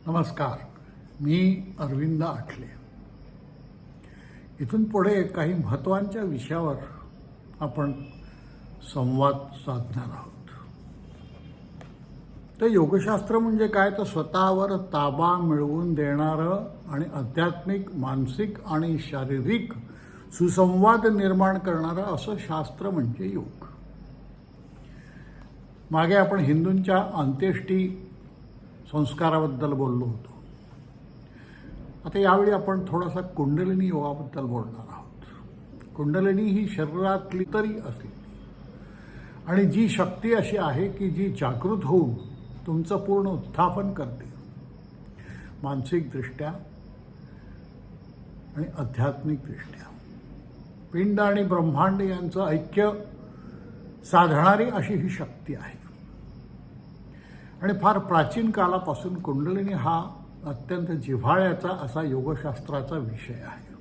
नमस्कार, मी अरविंद आठले. इथून पुढे काही महत्त्वाच्या विषयावर आपण संवाद साधणार आहोत. तर योगशास्त्र म्हणजे काय, तर स्वतःवर ताबा मिळवून देणारं आणि आध्यात्मिक, मानसिक आणि शारीरिक सुसंवाद निर्माण करणारं असं शास्त्र म्हणजे योग. मागे आपण हिंदूंच्या अंत्येष्टी संस्काराबद्दल बोललो होतो. आता यावेळी आपण थोडासा कुंडलिनी योगाबद्दल बोलणार आहोत. कुंडलिनी ही शरीरातली तरी असली आणि जी शक्ती अशी आहे की जी जागृत होऊन तुमचं पूर्ण उत्थापन करते, मानसिकदृष्ट्या आणि आध्यात्मिकदृष्ट्या. पिंड आणि ब्रह्मांड यांचं ऐक्य साधणारी अशी ही शक्ती आहे. आणि फार प्राचीन कालापासून कुंडलिनी हा अत्यंत जिव्हाळ्याचा असा योगशास्त्राचा विषय आहे.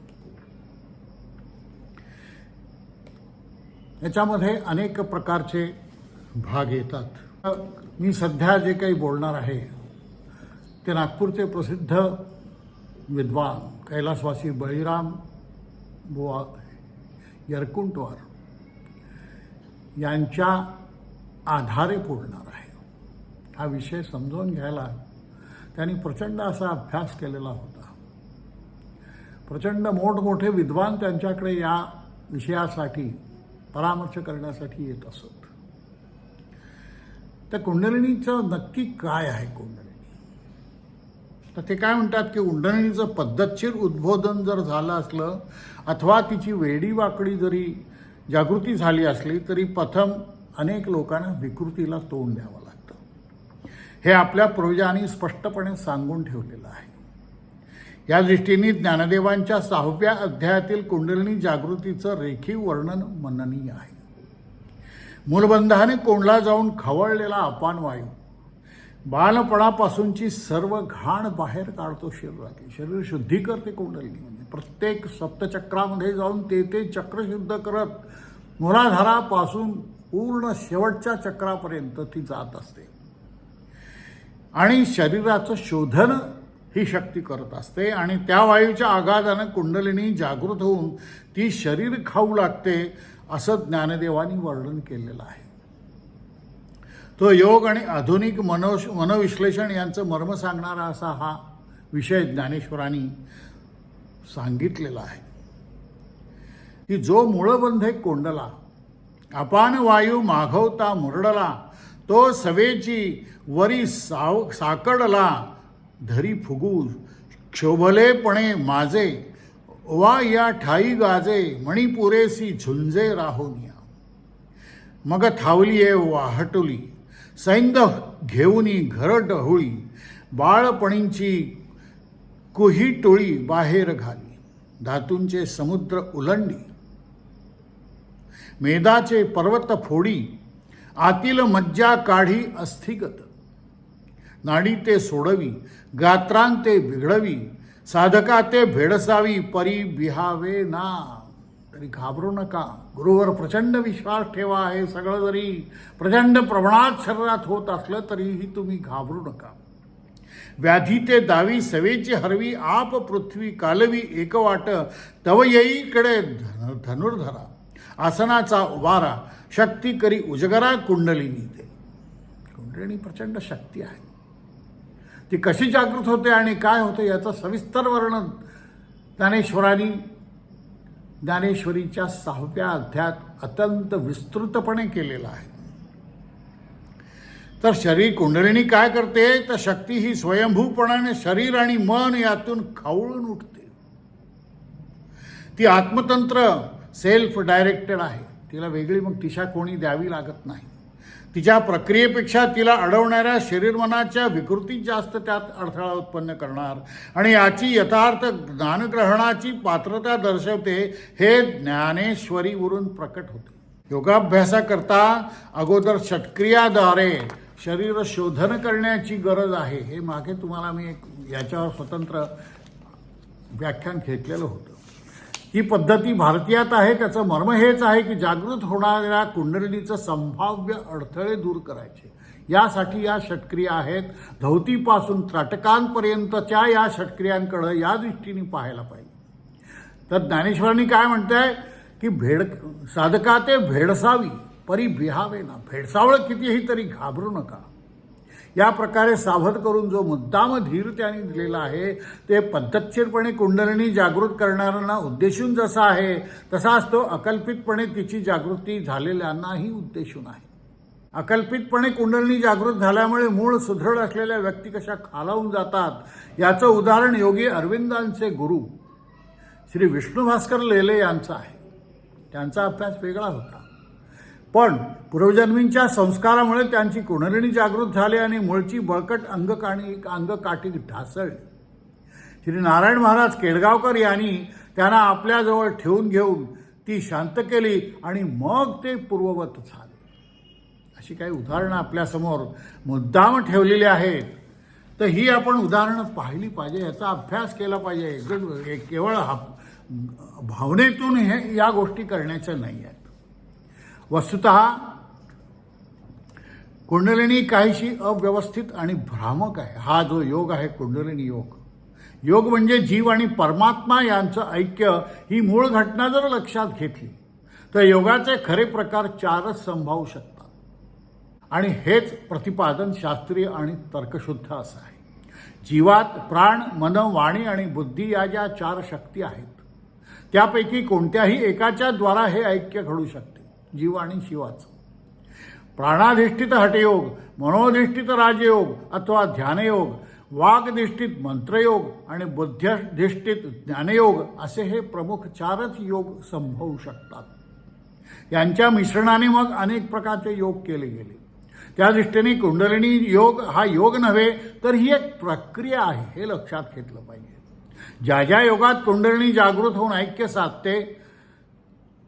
याच्यामध्ये अनेक प्रकारचे भाग येतात. मी सध्या जे काही बोलणार आहे ते नागपूरचे प्रसिद्ध विद्वान कैलासवासी बळीराम बुवा यरकुंटवार यांच्या आधारे बोलणार आहे. हा विषय समजावून घ्यायला त्यांनी प्रचंड असा अभ्यास केलेला होता. प्रचंड मोठमोठे विद्वान त्यांच्याकडे या विषयासाठी परामर्श करण्यासाठी येत असत. तर कुंडलिनीचं नक्की काय आहे कुंडलिनी? तर ते काय म्हणतात की कुंडलिनीचं पद्धतशीर उद्बोधन जर झालं असलं अथवा तिची वेडी वाकडी जरी जागृती झाली असली तरी प्रथम अनेक लोकांना विकृतीला तोंड द्यावं लागतं. हे आपल्या पूर्वजांनी स्पष्टपणे सांगून ठेवलेलं आहे. या दृष्टीने ज्ञानदेवांच्या 6व्या अध्यायातील कुंडलिनी जागृतीचं रेखीव वर्णन मननीय आहे. मूलबंधाने कोंडला जाऊन खवळलेला अपान वायू बालपणापासूनची सर्व घाण बाहेर काढतो शरीरातली. शरीर शुद्धी करते कुंडलिनी. म्हणजे प्रत्येक सप्तचक्रामध्ये जाऊन ते चक्र शुद्ध करत मूलाधारापासून पूर्ण शेवटच्या चक्रापर्यंत ती जात असते आणि शरीराचं शोधन ही शक्ती करत असते. आणि त्या वायूच्या आघातानं कुंडलिनी जागृत होऊन ती शरीर खाऊ लागते असं ज्ञानदेवांनी वर्णन केलेलं आहे. तो योग आणि आधुनिक मनोविश्लेषण यांचं मर्म सांगणारा असा हा विषय ज्ञानेश्वरांनी सांगितलेला आहे की जो मूळबंधे कोंडला अपान वायू माघवता मुरडला, तो सवेची वरी साकडला धरी फुगू क्षोभलेपणे माझे वा या ठाई गाजे मणिपुरेसी झुंजे राहोनिया. मग थावलीये वाहटुली सैंद घेऊनी घर डहुळी बाळपणींची कुही टोळी बाहेर घाली. धातूंचे समुद्र उलंडी मेदाचे पर्वत फोडी आतील मज्जा काढी अस्थिगत. नाडी ते सोडवी गात्रांते बिघडवी साधका ते भेडसावी परी बिहावे ना. तरी घाबरू नका. गुरुवर प्रचंड विश्वास ठेवा. हे सगळं जरी प्रचंड प्रमाणात शरीरात होत असलं तरीही तुम्ही घाबरू नका. व्याधी ते दावी सवेची हरवी आप पृथ्वी कालवी एकवाट तव येईकडे धनुर्धरा. आसनाचा वारा शक्ती करी उजगरा कुंडलिनी. ते कुंडलिनी प्रचंड शक्ती आहे. ती कशी जागृत होते आणि काय होते याचं सविस्तर वर्णन ज्ञानेश्वरीच्या 6व्या अध्यायात अत्यंत विस्तृतपणे केलेलं आहे. तर शरीर कुंडलिनी काय करते, तर शक्ती ही स्वयंभूपणाने शरीर आणि मन यातून खवळून उठते. ती आत्मतंत्र सेल्फ डायरेक्टेड आहे. तिला वेगळी मग दिशा कोणी द्यावी लागत नाही. तिच्या प्रक्रियेपेक्षा तिला अडवणाऱ्या शरीर मनाच्या विकृती जास्त त्यात अडथळा उत्पन्न करणार आणि याची यथार्थ ज्ञानग्रहणाची पात्रता दर्शवते. हे ज्ञानेश्वरीवरून प्रकट होते. योगाभ्यासाकरता अगोदर षटक्रियाद्वारे शरीर शोधन करण्याची गरज आहे. हे मागे तुम्हाला मी याच्यावर स्वतंत्र व्याख्यान घेतलेलं होतं. ही पद्धती भारतीयात आहे. त्याचं मर्म हेच आहे की जागृत होणाऱ्या कुंडलिनीचं संभाव्य अडथळे दूर करायचे. यासाठी या षटक्रिया आहेत. धौतीपासून त्राटकांपर्यंतच्या या षटक्रियांकडं या दृष्टीने पाहायला पाहिजे. तर ज्ञानेश्वरांनी काय म्हणतंय की साधका ते भेडसावी परी बिहावे ना. भेडसावळ कितीही तरी घाबरू नका. या प्रकारे सावध करून जो मुद्दाम धीर त्याने दिलेला आहे ते पद्धतशीरपणे कुंडलिनी जागृत करणाऱ्यांना उद्देशून जसा आहे तसाच तो अकल्पितपणे तिची जागृती झालेल्यांनाही उद्देशून आहे. अकल्पितपणे कुंडलिनी जागृत झाल्यामुळे मूळ सुदृढ असलेल्या व्यक्ती कशा खालावून जातात याचं उदाहरण योगी अरविंदांचे गुरु श्री विष्णू भास्कर लेले यांचा आहे. त्यांचा अभ्यास वेगळा होता, पण पूर्वजन्मींच्या संस्कारामुळे त्यांची कुंडलिनी जागृत झाली आणि मूळची बळकट अंगकाठी ढासळली. श्री नारायण महाराज केडगावकर यांनी त्यांना आपल्याजवळ ठेवून घेऊन ती शांत केली आणि मग ते पूर्ववत झाले. अशी काही उदाहरणं आपल्यासमोर मुद्दाम ठेवलेली आहेत. तर ही आपण उदाहरणं पाहिली पाहिजे, याचा अभ्यास केला पाहिजे. केवळ भावनेतून या गोष्टी करण्याच्या नाही आहेत. वस्तुतः कुंडलिनी काहीशी अव्यवस्थित आणि भ्रामक आहे. हा जो योग आहे कुंडलिनी योग, योग म्हणजे जीव आणि परमात्मा यांचं ऐक्य. ही मूळ घटना जर लक्षात घेतली तर योगाचे खरे प्रकार 4च संभावू शकतात आणि हेच प्रतिपादन शास्त्रीय आणि तर्कशुद्ध असं आहे. जीवात प्राण, मन, वाणी आणि बुद्धी या ज्या 4 शक्ती आहेत त्यापैकी कोणत्याही एकाच्या द्वारा हे ऐक्य घडू शकते. जीव आणि शिवाचं प्राणाधिष्ठित हठयोग, मनोधिष्ठित राजयोग अथवा ध्यानयोग, वागधिष्ठित मंत्रयोग आणि बुद्ध्याधिष्ठित ज्ञानयोग असे हे प्रमुख 4च योग संभवू शकतात. यांच्या मिश्रणाने मग अनेक प्रकारचे योग केले गेले. त्या दृष्टीने कुंडलिनी योग हा योग नव्हे तर ही एक प्रक्रिया आहे, हे लक्षात घेतलं पाहिजे. ज्या ज्या योगात कुंडलिनी जागृत होऊन ऐक्य साधते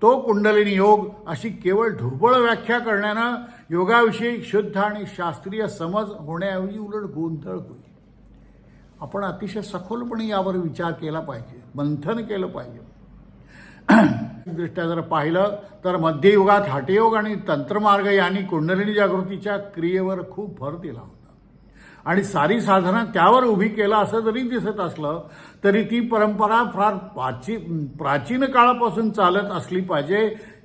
तो कुंडलिनी योग अशी केवळ ढोबळ व्याख्या करण्यानं योगाविषयी शुद्ध आणि शास्त्रीय समज होण्याऐवजी उलट गोंधळ होईल. आपण अतिशय सखोलपणे यावर विचार केला पाहिजे, मंथन केलं पाहिजे. दृष्ट्या जर पाहिलं तर मध्ययुगात हठयोग आणि तंत्रमार्ग यांनी कुंडलिनी जागृतीच्या क्रियेवर खूप भर दिला होता आणि सारी साधना त्यावर उभी केला असं जरी दिसत असलं तरी ती परंपरा फार प्राचीन काळापासून चालत असली पाहिजे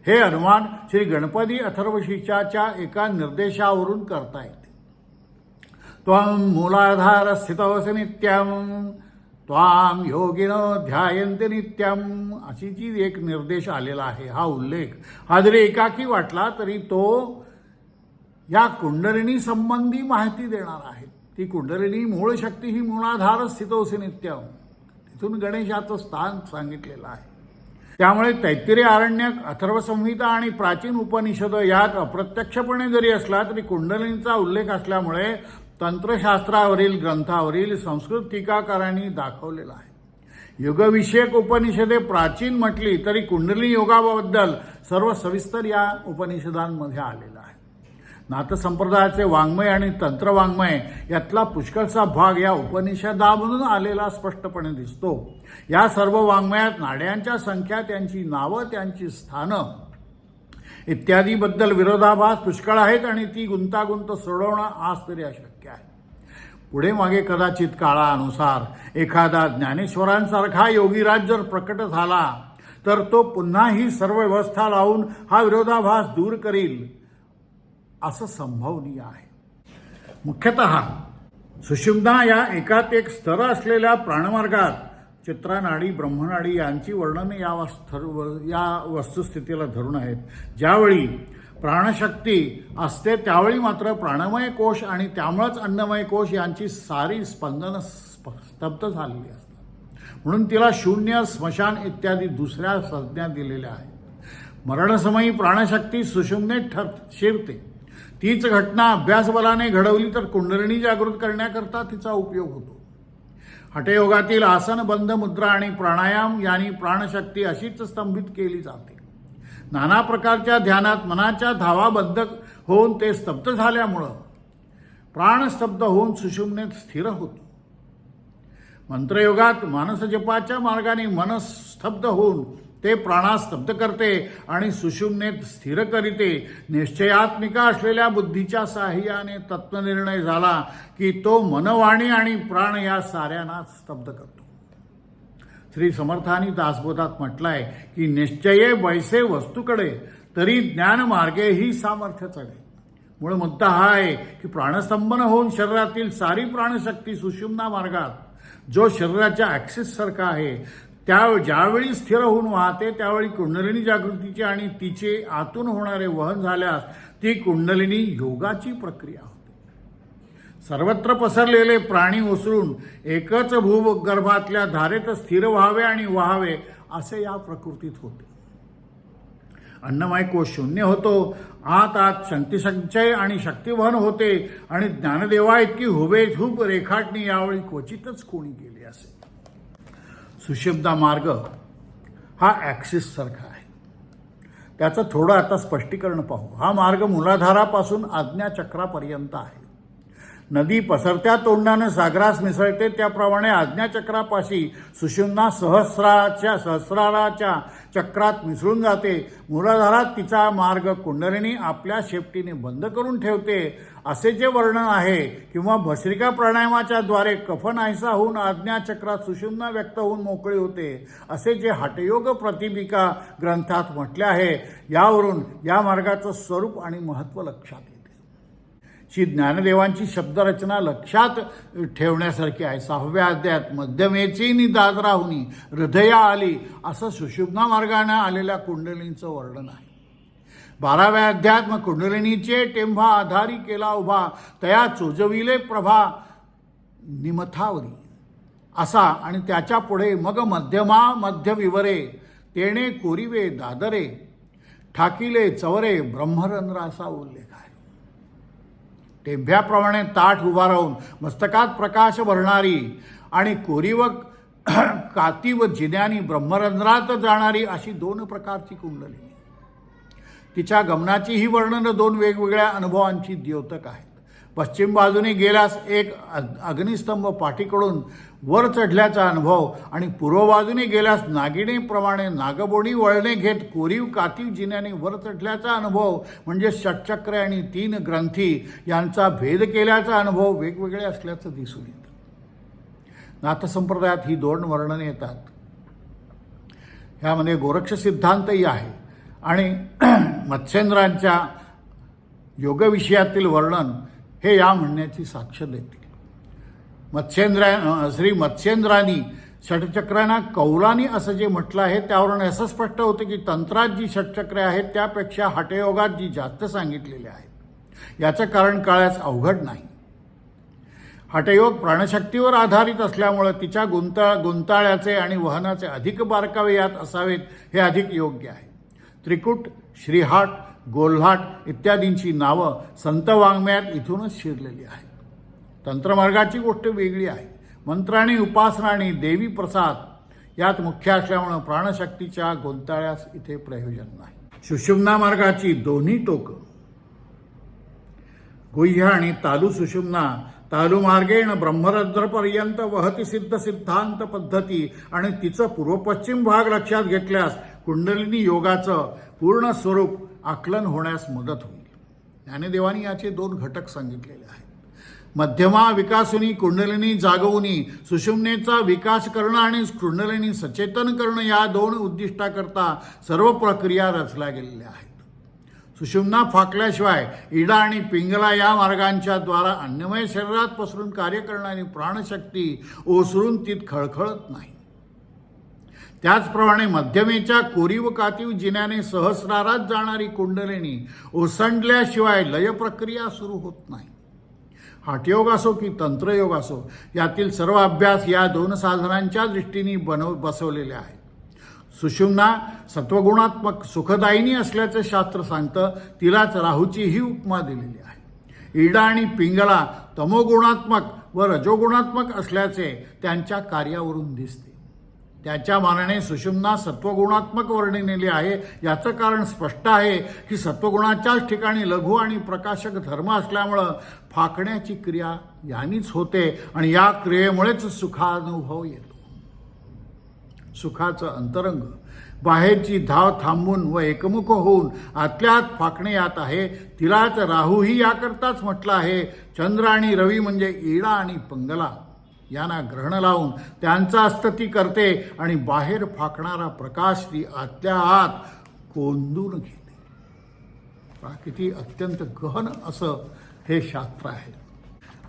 हे अनुमान श्री गणपती अथर्वशीर्षाच्या एका निर्देशावरून करता येते. त्वं मूलाधार स्थितोऽसि नित्यं त्वां योगिनो ध्यायन्ति नित्यं अशी जी एक निर्देश आलेला आहे. हा उल्लेख हा जरी एकाकी वाटला तरी तो या कुंडलिनी संबंधी माहिती देणार आहे. ती कुंडलिनी मूळ शक्ती ही मूलाधार स्थितोऽसि नित्यं, तिथून गणेशाचं स्थान सांगितलेलं आहे. त्यामुळे तैत्तिरीय आरण्यक, अथर्वसंहिता आणि प्राचीन उपनिषद यात अप्रत्यक्षपणे जरी असला तरी कुंडलिनीचा उल्लेख असल्यामुळे तंत्रशास्त्रावरील ग्रंथावरील संस्कृत टीकाकारांनी दाखवलेला आहे. युगविषयक उपनिषदे प्राचीन म्हटली तरी कुंडलिनी योगाबद्दल सर्व सविस्तर या उपनिषदांमध्ये आलेलं आहे. नाथसंप्रदायाचे वाङ्मय आणि तंत्रवाङ्मय यातला पुष्कळचा भाग या उपनिषदामधून आलेला स्पष्टपणे दिसतो. या सर्व वाङ्मयात नाड्यांच्या संख्या, त्यांची नावं, त्यांची स्थानं इत्यादीबद्दल विरोधाभास पुष्कळ आहेत आणि ती गुंतागुंत सोडवणं आज तरी अशक्य आहे. पुढे मागे कदाचित काळानुसार एखादा ज्ञानेश्वरांसारखा योगीराज जर प्रकट झाला तर तो पुन्हा ही सर्व व्यवस्था लावून हा विरोधाभास दूर करील असं संभवनीय आहे. मुख्यतः सुषुम्ना या एकात एक स्तर असलेल्या प्राणमार्गात चित्रानाडी, ब्रह्मनाडी यांची वर्णने या वस्तुस्थितीला धरून आहेत. ज्यावेळी प्राणशक्ती असते त्यावेळी मात्र प्राणमय कोश आणि त्यामुळेच अन्नमय कोश यांची सारी स्पंदनं स्तब्ध झालेली असतात. म्हणून तिला शून्य, स्मशान इत्यादी दुसऱ्या संज्ञा दिलेल्या आहेत. मरणसमयी प्राणशक्ती सुषुम्नेत शिरते. तीच घटना अभ्यासबलाने घडवली तर कुंडलिनी जागृत करण्याकरता तिचा उपयोग होतो. हठयोगातील आसन, बंध, मुद्रा आणि प्राणायाम यांनी प्राणशक्ती अशीच स्तंभित केली जाते. नाना प्रकारच्या ध्यानात मनाच्या धावा बद्ध होऊन ते स्तब्ध झाल्यामुळं प्राण स्तब्ध होऊन सुषुम्नेत स्थिर होतो. मंत्रयोगात मानसजपाच्या मार्गाने मन स्तब्ध होऊन ते प्राणास स्तब्ध करते आणि सुषुम्नेत स्थिर करीते. निश्चयात्मिका असलेल्या बुद्धीच्या साहाय्याने तत्वनिर्णय झाला की तो मनवाणी आणि प्राण या साऱ्यांनाच स्तब्ध करतो. श्री समर्थांनी दासबोधात म्हटलंय की निश्चये वैसे वस्तूकडे तरी ज्ञान मार्गे ही सामर्थ्य चढे. मूळ मुद्दा हा आहे की प्राणस्तंभन होऊन शरीरातील सारी प्राणशक्ती सुषुम्ना मार्गात जो शरीराच्या ॲक्सिस सारखा आहे ज्यावेळी स्थिर होऊन वाहते त्यावेळी कुंडलिनी जागृतीची आणि तिचे आतून होणारे वहन झाल्यास ती कुंडलिनी योगाची प्रक्रिया होते. सर्वत्र पसरलेले प्राणी ओसरून एकच भूगर्भातल्या धारेत स्थिर व्हावे आणि वाहावे असे या प्रकृतीत होते. अन्नमय कोश शून्य होतो. आत शक्तिसंचय आणि शक्तिवहन होते आणि ज्ञानदेवा इतकी हुबेहूब रेखाटणी यावेळी क्वचितच कोणी केली असेल. सुषुम्ना मार्ग हा ॲक्सिस सारखा आहे. त्याचं थोडं आता स्पष्टीकरण पाहू. हा मार्ग मूलाधारापासून आज्ञाचक्रापर्यंत आहे. नदी पसरत्या तोंडानं सागरास मिसळते त्याप्रमाणे आज्ञाचक्रापाशी सुषुम्ना सहस्राराच्या चक्रात मिसळून जाते. मूलाधारात तिचा मार्ग कुंडलिनी आपल्या शेपटीने बंद करून ठेवते असे जे वर्णन आहे किंवा भस्त्रिका प्राणायामाच्या द्वारे कफ नाहीसा होऊन आज्ञाचक्रात सुषुम्ना व्यक्त होऊन मोकळी होते असे जे हठयोग प्रतिपिका ग्रंथात म्हटले आहे, यावरून या मार्गाचं स्वरूप आणि महत्त्व लक्षात येते. श्री ज्ञानदेवांची शब्दरचना लक्षात ठेवण्यासारखी आहे. 6व्या अध्यायात मध्यमेची नि दादराहुनी हृदया आली असं सुषुम्ना मार्गाने आलेल्या कुंडलिनीचं वर्णन आहे. 12व्या अध्यायात मग कुंडलिनीचे टेंभा आधारी केला उभा तया चोजविले प्रभा निमथावरी असा आणि त्याच्या पुढे मग मध्यमा मध्य विवरे तेणे कोरिवे दादरे ठाकिले चवरे ब्रह्मरंध्र असा उल्लेख आहे. टेंभ्याप्रमाणे ताठ उभा राहून मस्तकात प्रकाश भरणारी आणि कोरीव काती व जिन्यानी ब्रह्मरंध्रात जाणारी अशी 2 प्रकारची कुंडलिनी. तिच्या गमनाची ही वर्णनं 2 वेगवेगळ्या अनुभवांची द्योतक आहेत. पश्चिम बाजूने गेल्यास एक अग्निस्तंभ पाठीकडून वर चढल्याचा अनुभव आणि पूर्व बाजूने गेल्यास नागिणीप्रमाणे नागबोडी वळणे घेत कोरीव कातीव जिन्याने वर चढल्याचा अनुभव म्हणजे षटचक्र आणि 3 ग्रंथी यांचा भेद केल्याचा अनुभव वेगवेगळे असल्याचं दिसून येतं. नाथसंप्रदायात ही 2 वर्णने येतात. ह्यामध्ये गोरक्ष सिद्धांतही आहे आणि मत्स्येंद्रांच्या योगविषयातील वर्णन हे या म्हणण्याची साक्ष देतील. श्री मत्स्येंद्रांनी षटचक्रांना कौलानी असं जे म्हटलं आहे त्यावरून असं स्पष्ट होतं की तंत्रात जी षटचक्रे आहेत त्यापेक्षा हठयोगात जी जास्त सांगितलेली आहेत. याचं कारण कळण्यास अवघड नाही. हठयोग प्राणशक्तीवर आधारित असल्यामुळे तिच्या गुंताळ्याचे आणि वहनाचे अधिक बारकावे यात असावेत हे अधिक योग्य आहे. त्रिकूट, श्रीहाट, गोल्हाट इत्यादींची नावं संत वाङ्मयात इथूनच शिरलेली आहेत. तंत्रमार्गाची गोष्ट वेगळी आहे. मंत्र आणि उपासना आणि देवी प्रसाद यात मुख्य असल्यामुळे प्राणशक्तीच्या गुंताळ्यास इथे प्रयोजन नाही. सुषुम्ना मार्गाची दोन्ही टोकं गुह्य आणि तालू सुषुम्ना तालू मार्गेण ब्रह्मरंध्रपर्यंत वहती सिद्ध सिद्धांत पद्धती आणि तिचं पूर्व पश्चिम भाग लक्षात घेतल्यास कुंडलिनी योगाचं पूर्ण स्वरूप आकलन होण्यास मदत होईल. ज्ञानदेवांनी याचे 2 घटक सांगितलेले आहेत. मध्यमा विकासुनी कुंडलिनी जागवुनी सुषुम्नेचा विकास करणं आणि कुंडलिनी सचेतन करणं या 2 उद्दिष्टाकरता सर्व प्रक्रिया रचल्या गेलेल्या आहेत. सुषुम्ना फाकल्याशिवाय इडा आणि पिंगला या मार्गांच्या द्वारा अन्नमय शरीरात पसरून कार्य करणारी प्राणशक्ती ओसरून तीत खळखळत नाही. त्याचप्रमाणे मध्यमेच्या कोरीव कातीव जिन्याने सहस्रारात जाणारी कुंडलिनी ओसंडल्याशिवाय लय प्रक्रिया सुरू होत नाही. हठयोग असो की तंत्रयोग असो यातील सर्व अभ्यास या 2 साधनांच्या दृष्टीने बसवलेले आहेत. सुषुम्ना सत्वगुणात्मक सुखदायिनी असल्याचे शास्त्र सांगतं. तिलाच राहूची ही उपमा दिलेली आहे. इडा आणि पिंगला तमोगुणात्मक व रजोगुणात्मक असल्याचे त्यांच्या कार्यावरून दिसते. त्याच्या मानाने सुषुम्ना सत्वगुणात्मक वर्णिलेली आहे. याचं कारण स्पष्ट आहे की सत्वगुणाच्याच ठिकाणी लघु आणि प्रकाशक धर्म असल्यामुळं फाकण्याची क्रिया यानीच होते आणि या क्रियेमुळेच सुखानुभव येतो. सुखाचं अंतरंग. बाहेरची धाव थांबून व एकमुख होऊन आतल्यात फाकणे यात आहे. तिलाच राहूही याकरताच म्हटलं आहे. चंद्र आणि रवी म्हणजे इडा आणि पिंगला यांना ग्रहण लावून त्यांचा असतं ती करते आणि बाहेर फाकणारा प्रकाश ती आतल्या आत कोंदून घेते. किती अत्यंत गहन असं हे शास्त्र आहे.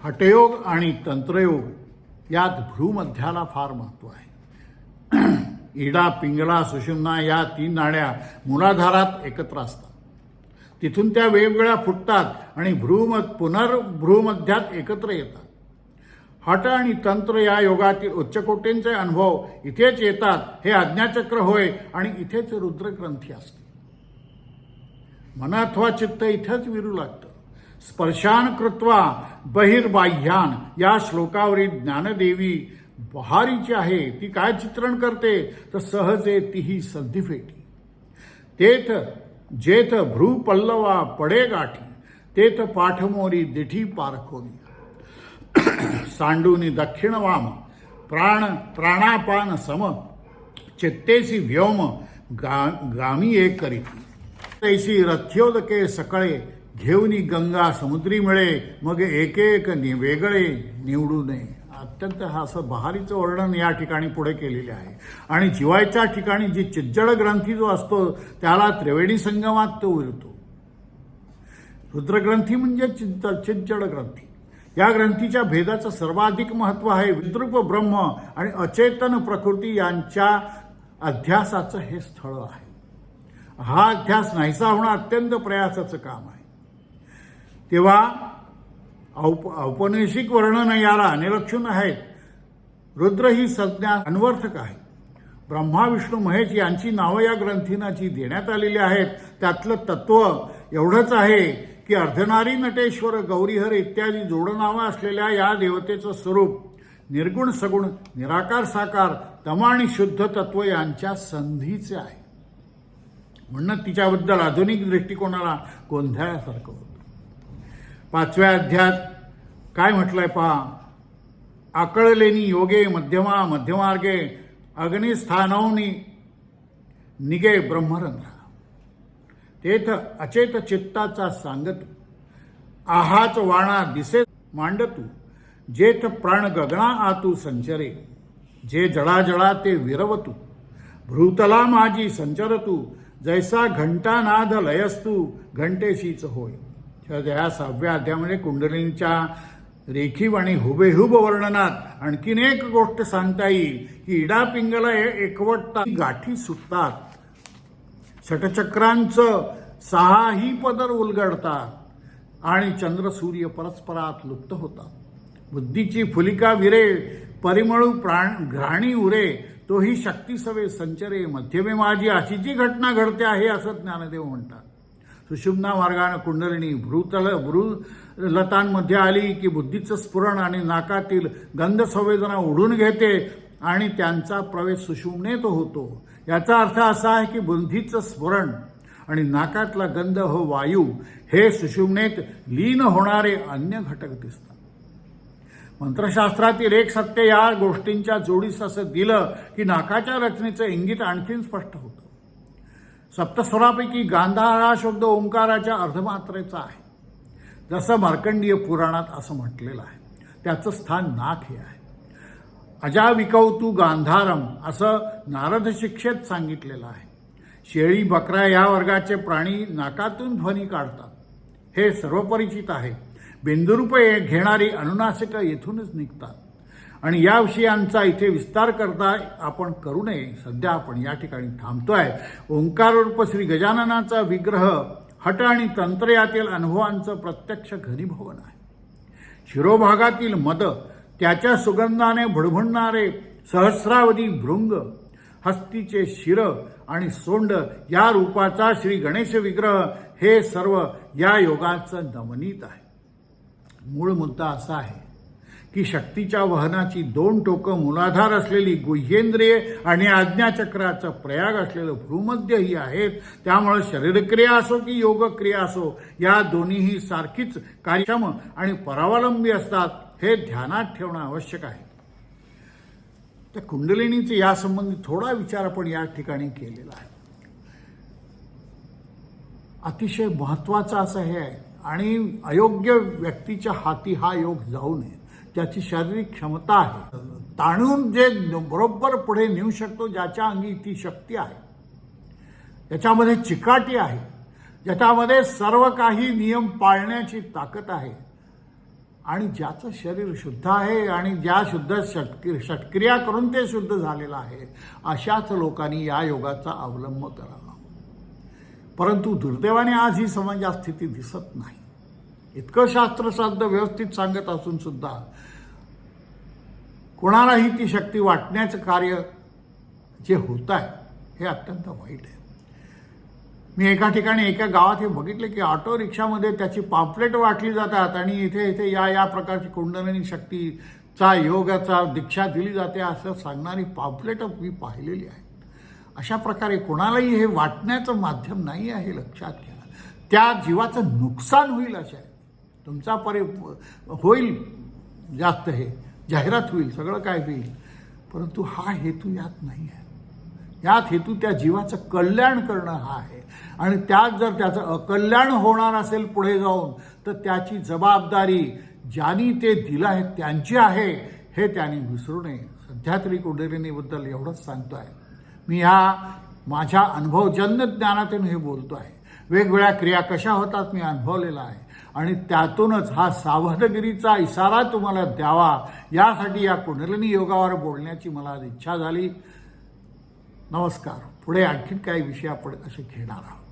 हठयोग आणि तंत्रयोग यात भ्रूमध्याला फार महत्त्व आहे. इडा, पिंगला, सुषुम्ना या 3 नाड्या मूलाधारात एकत्र असतात. तिथून त्या वेगवेगळ्या फुटतात आणि पुनर्भ्रूमध्यात एकत्र येतात. हठ आणि तंत्र या योगातील उच्चकोटींचे अनुभव इथेच येतात. हे आज्ञाचक्र होय आणि इथेच रुद्रग्रंथी असते. मन अथवा चित्त इथेच विरू लागतं. स्पर्शान कृत्वा बहिर्बाह्यान या श्लोकावरील ज्ञानदेवी बहारीची आहे. ती काय चित्रण करते तर सहजे तीही सद्धी फेटी. तेथ जेथ भ्रू पल्लवा पडे गाठी तेथ पाठमोरी दिठी पारखोनी. सांडूनी दक्षिण वाम प्राणापान सम चित्तेसी व्योम गामी एक करीती. तैसी रथ्योदके सकळे घेऊनी गंगा समुद्री मिळे मग एक एक वेगळे निवडू नये. अत्यंत हा असं बहारीचं वर्णन या ठिकाणी पुढे केलेले आहे. आणि जिवायच्या ठिकाणी जी चिज्जड ग्रंथी जो असतो त्याला त्रिवेणी संगमात तो उरतो. रुद्रग्रंथी म्हणजे चिज्जड ग्रंथी. या ग्रंथीच्या भेदाचं सर्वाधिक महत्त्व आहे. विद्रूप ब्रह्म आणि अचेतन प्रकृती यांच्या अध्यासाचं हे स्थळ आहे. हा अध्यास नाहीसा होणं अत्यंत प्रयासाचं काम आहे. तेव्हा औपनिवेशिक वर्णन याला निरक्षण आहेत. रुद्र ही संज्ञा अन्वर्थक आहे. ब्रह्मा, विष्णू, महेश यांची नावं या ग्रंथींना जी देण्यात आलेली आहेत त्यातलं तत्व एवढंच आहे की अर्धनारी, नटेश्वर, गौरीहर इत्यादी जोडनावं असलेल्या या देवतेचं स्वरूप निर्गुण, सगुण, निराकार, साकार, तम आणि शुद्ध तत्व यांच्या संधीचे आहे. म्हणून तिच्याबद्दल आधुनिक दृष्टिकोनाला गोंधळासारखं होतं. 5व्या अध्यायात काय म्हटलंय पहा. आकळलेनी योगे मध्यमार्गे अग्निस्थानवनी निगे ब्रह्मरंध्रा. तेथ अचेत चित्ताचा सांगत आहाच वाणा दिसे मांडतू. जेथ प्राण गगना आतू संचरे जे जळा ते विरवतू. भ्रूतला माझी संचरतू जैसा घंटानाद लयस्तू घंटेशीच होय. या 6व्या अध्यायामध्ये कुंडलिनीच्या रेखीव आणि हुबेहूब वर्णनात आणखीन एक गोष्ट सांगता येईल की इडा, पिंगला एकवटतात, गाठी सुटतात. षटचक्रांचं 6ही पदर उलगडतात आणि चंद्र सूर्य परस्परात लुप्त होतात. बुद्धीची फुलिका विरे परिमळू घ्राणी उरे तोही शक्ती सवे संचरे मध्यमे माझी. अशी जी घटना घडते आहे असं ज्ञानदेव म्हणतात. सुषुम्ना मार्गाने कुंडलिनी भ्रूलतांमध्ये आली की बुद्धीचं स्फुरण आणि नाकातील गंध संवेदना ओढून घेते आणि त्यांचा प्रवेश सुषुम्नेत होतो. याचा अर्थ असा आहे की बुद्धीचं स्फुरण आणि नाकातला गंध हो वायू हे सुषुम्नेत लीन होणारे अन्य घटक दिसतात. मंत्रशास्त्रातील एक सत्य या गोष्टींच्या जोडीस असं दिलं की नाकाच्या रचनेचं इंगित आणखीन स्पष्ट होतं. सप्तस्वरापैकी गांधार हा शब्द ओंकाराच्या अर्धमात्रेचा आहे. जसं मार्कंडीय पुराणात असं म्हटलेलं आहे. त्याचं स्थान नाक हे आहे. अजाविकौतु गांधारम असं नारद शिक्षेत सांगितलेलं आहे. शेळी, बकरा या वर्गाचे प्राणी नाकातून ध्वनी काढतात. हे सर्वपरिचित आहे. बिंदुरूप घेणारी अनुनासिक येथूनच निघतात आणि या विषयांचा इथे विस्तार करता आपण करू नये. सध्या आपण या ठिकाणी थांबतोय. ओंकाररूप श्री गजाननाचा विग्रह हठ आणि तंत्र यातील अनुभवांचं प्रत्यक्ष घनीभवन आहे. शिरोभागातील मद, त्याच्या सुगंधाने भुणभुणणारे सहस्रावधी भृंग, हस्तीचे शिर आणि सोंड या रूपाचा श्री गणेश विग्रह हे सर्व या योगाचं नवनीत आहे. मूळ मुद्दा असा आहे की शक्तीच्या वहनाची 2 टोकं मूलाधार असलेली गुह्येंद्रिय आणि आज्ञाचक्राचं प्रयाग असलेलं भ्रूमध्य ही आहेत. त्यामुळे शरीरक्रिया असो की योगक्रिया असो या दोन्हीही सारखीच कार्यक्षम आणि परावलंबी असतात. हे ध्यानात ठेवणं आवश्यक आहे. त्या कुंडलिनीचे यासंबंधी थोडा विचार आपण या ठिकाणी केलेला आहे. अतिशय महत्त्वाचं असं हे आहे, आणि अयोग्य व्यक्तीच्या हाती हा योग जाऊ नये. ज्याची शारीरिक क्षमता आहे, ताणून जे बरोबर पुढे नेऊ शकतो, ज्याच्या अंगी ती शक्ती आहे, ज्याच्यामध्ये चिकाटी आहे, ज्याच्यामध्ये सर्व काही नियम पाळण्याची ताकद आहे, आणि ज्याचं शरीर शुद्ध आहे आणि ज्या शुद्ध षटक्रिया करून ते शुद्ध झालेलं आहे, अशाच लोकांनी या योगाचा अवलंब करावा. परंतु दुर्दैवाने आज ही समाजात स्थिती दिसत नाही. इतकं शास्त्रसाध्य व्यवस्थित सांगत असून सुद्धा कोणालाही ती शक्ती वाटण्याचं कार्य जे होत आहे हे अत्यंत वाईट आहे. मी एका ठिकाणी एका गावात हे बघितलं की ऑटो रिक्षामध्ये त्याची पॉम्पलेट वाटली जातात आणि इथे इथे या प्रकारची कुंडलिनी शक्तीचा योगाचा दीक्षा दिली जाते असं सांगणारी पॉम्पलेट मी पाहिलेली आहे. अशा प्रकारे कोणालाही हे वाटण्याचं माध्यम नाही आहे, लक्षात घ्या. त्या जीवाचं नुकसान होईल अशा आहे. तुमचा होईल जास्त, हे जाहिरात होईल, सगळं काय होईल, परंतु हा हेतू यात नाही आहे. यात हेतू त्या जीवाचं कल्याण करणं हा आहे. आणि त्यात जर त्याचं अकल्याण होणार असेल पुढे जाऊन, तर त्याची जबाबदारी ज्यांनी ते दिलं आहे त्यांची आहे, हे त्यांनी विसरू नये. सध्या तरी कुंडलिनीबद्दल एवढंच सांगतो आहे. मी ह्या माझ्या अनुभवजन्य ज्ञानातून हे बोलतो आहे. वेगवेगळ्या क्रिया कशा होतात मी अनुभवलेला आहे, आणि त्यातूनच हा सावधगिरीचा इशारा तुम्हाला द्यावा, यासाठी या कुंडलिनी योगावर बोलण्याची मला आज इच्छा झाली. नमस्कार. पुढे आणखीन काही विषय आपण असे घेणार आहोत.